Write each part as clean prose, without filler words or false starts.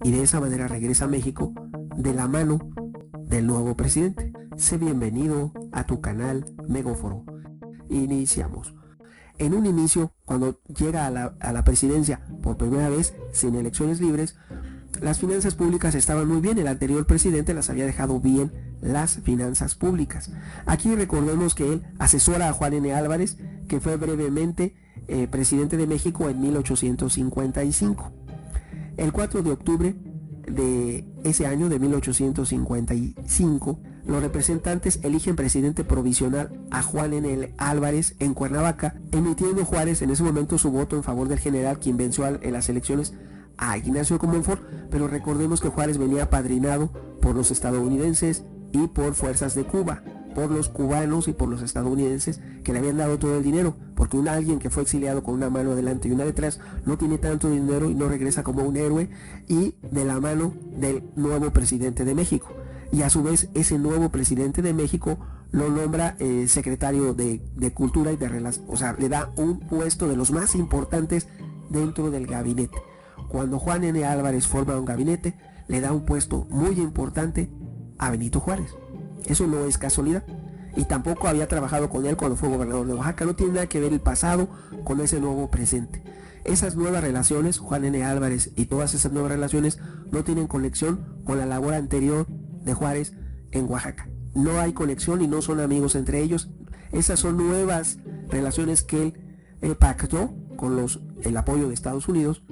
y de esa manera regresa a México de la mano del nuevo presidente. Sé bienvenido a tu canal Megóforo. Iniciamos. En un inicio, cuando llega a la presidencia por primera vez sin elecciones libres, las finanzas públicas estaban muy bien. El anterior presidente las había dejado bien las finanzas públicas. Aquí recordemos que él asesora a Juan N. Álvarez, que fue brevemente presidente de México en 1855. El 4 de octubre de ese año de 1855, los representantes eligen presidente provisional a Juan N. Álvarez en Cuernavaca, emitiendo Juárez en ese momento su voto en favor del general, quien venció en las elecciones a Ignacio Comonfort. Pero recordemos que Juárez venía apadrinado por los estadounidenses y por fuerzas de Cuba, por los cubanos y por los estadounidenses, que le habían dado todo el dinero, porque alguien que fue exiliado con una mano adelante y una detrás no tiene tanto dinero y no regresa como un héroe, y de la mano del nuevo presidente de México. Y a su vez ese nuevo presidente de México lo nombra secretario de Cultura y de Relaciones, o sea, le da un puesto de los más importantes dentro del gabinete. Cuando Juan N. Álvarez forma un gabinete, le da un puesto muy importante a Benito Juárez. Eso no es casualidad. Y tampoco había trabajado con él cuando fue gobernador de Oaxaca. No tiene nada que ver el pasado con ese nuevo presente. Esas nuevas relaciones, Juan N. Álvarez y todas esas nuevas relaciones, no tienen conexión con la labor anterior de Juárez en Oaxaca. No hay conexión y no son amigos entre ellos. Esas son nuevas relaciones que él pactó con el apoyo de Estados Unidos,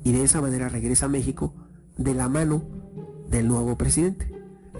y de esa manera regresa a México de la mano del nuevo presidente.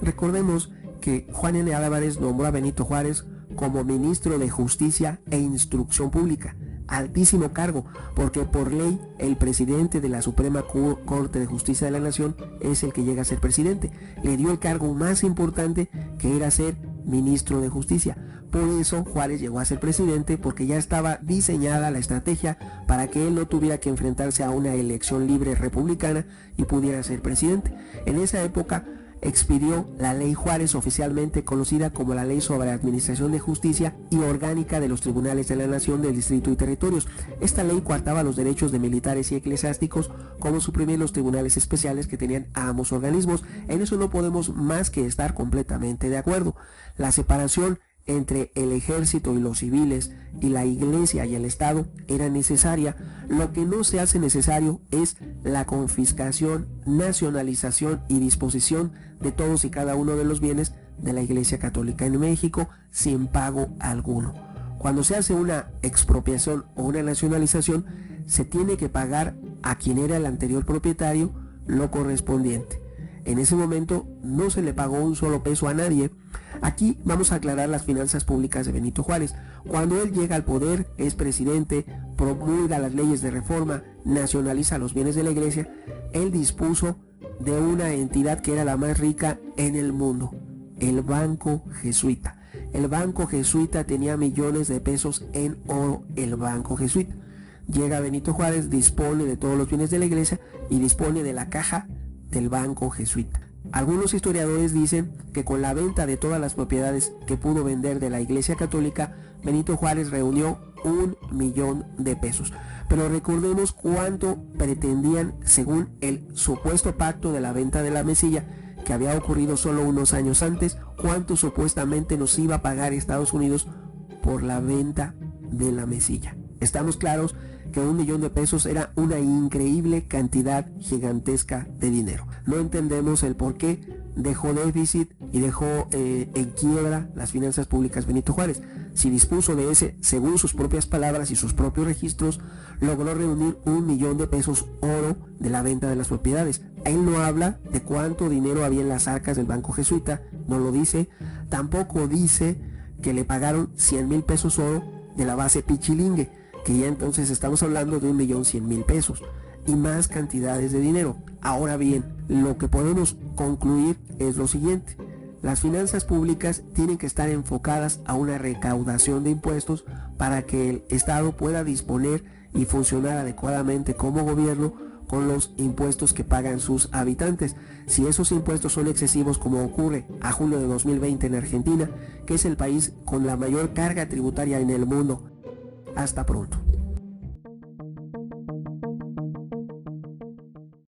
Recordemos que Juan N. Álvarez nombró a Benito Juárez como ministro de Justicia e Instrucción Pública, altísimo cargo, porque por ley el presidente de la Suprema Corte de Justicia de la Nación es el que llega a ser presidente. Le dio el cargo más importante, que era ser ministro de Justicia. Por eso Juárez llegó a ser presidente, porque ya estaba diseñada la estrategia para que él no tuviera que enfrentarse a una elección libre republicana y pudiera ser presidente. En esa época expidió la Ley Juárez, oficialmente conocida como la Ley sobre Administración de Justicia y Orgánica de los Tribunales de la Nación, del Distrito y Territorios. Esta ley coartaba los derechos de militares y eclesiásticos, como suprimir los tribunales especiales que tenían ambos organismos. En eso no podemos más que estar completamente de acuerdo. La separación entre el ejército y los civiles y la iglesia y el Estado era necesaria. Lo que no se hace necesario es la confiscación, nacionalización y disposición de todos y cada uno de los bienes de la Iglesia Católica en México sin pago alguno. Cuando se hace una expropiación o una nacionalización, se tiene que pagar a quien era el anterior propietario lo correspondiente. En ese momento no se le pagó un solo peso a nadie. Aquí vamos a aclarar las finanzas públicas de Benito Juárez. Cuando él llega al poder, es presidente, promulga las leyes de reforma, nacionaliza los bienes de la iglesia, él dispuso de una entidad que era la más rica en el mundo, el Banco Jesuita. El Banco Jesuita tenía millones de pesos en oro, el Banco Jesuita. Llega Benito Juárez, dispone de todos los bienes de la iglesia y dispone de la caja del Banco Jesuita. Algunos historiadores dicen que con la venta de todas las propiedades que pudo vender de la Iglesia Católica, Benito Juárez reunió 1 millón de pesos. Pero recordemos cuánto pretendían, según el supuesto pacto de la venta de la mesilla, que había ocurrido solo unos años antes, cuánto supuestamente nos iba a pagar Estados Unidos por la venta de la mesilla. Estamos claros que 1 millón de pesos era una increíble cantidad gigantesca de dinero. No entendemos el por qué dejó déficit y dejó en quiebra las finanzas públicas Benito Juárez. Si dispuso de ese, según sus propias palabras y sus propios registros, logró reunir 1 millón de pesos oro de la venta de las propiedades. Él no habla de cuánto dinero había en las arcas del Banco Jesuita, no lo dice. Tampoco dice que le pagaron 100,000 pesos oro de la base Pichilingue, que ya entonces estamos hablando de 1,100,000 pesos y más cantidades de dinero. Ahora bien, lo que podemos concluir es lo siguiente: las finanzas públicas tienen que estar enfocadas a una recaudación de impuestos para que el Estado pueda disponer y funcionar adecuadamente como gobierno con los impuestos que pagan sus habitantes. Si esos impuestos son excesivos, como ocurre a julio de 2020 en Argentina, que es el país con la mayor carga tributaria en el mundo. Hasta pronto.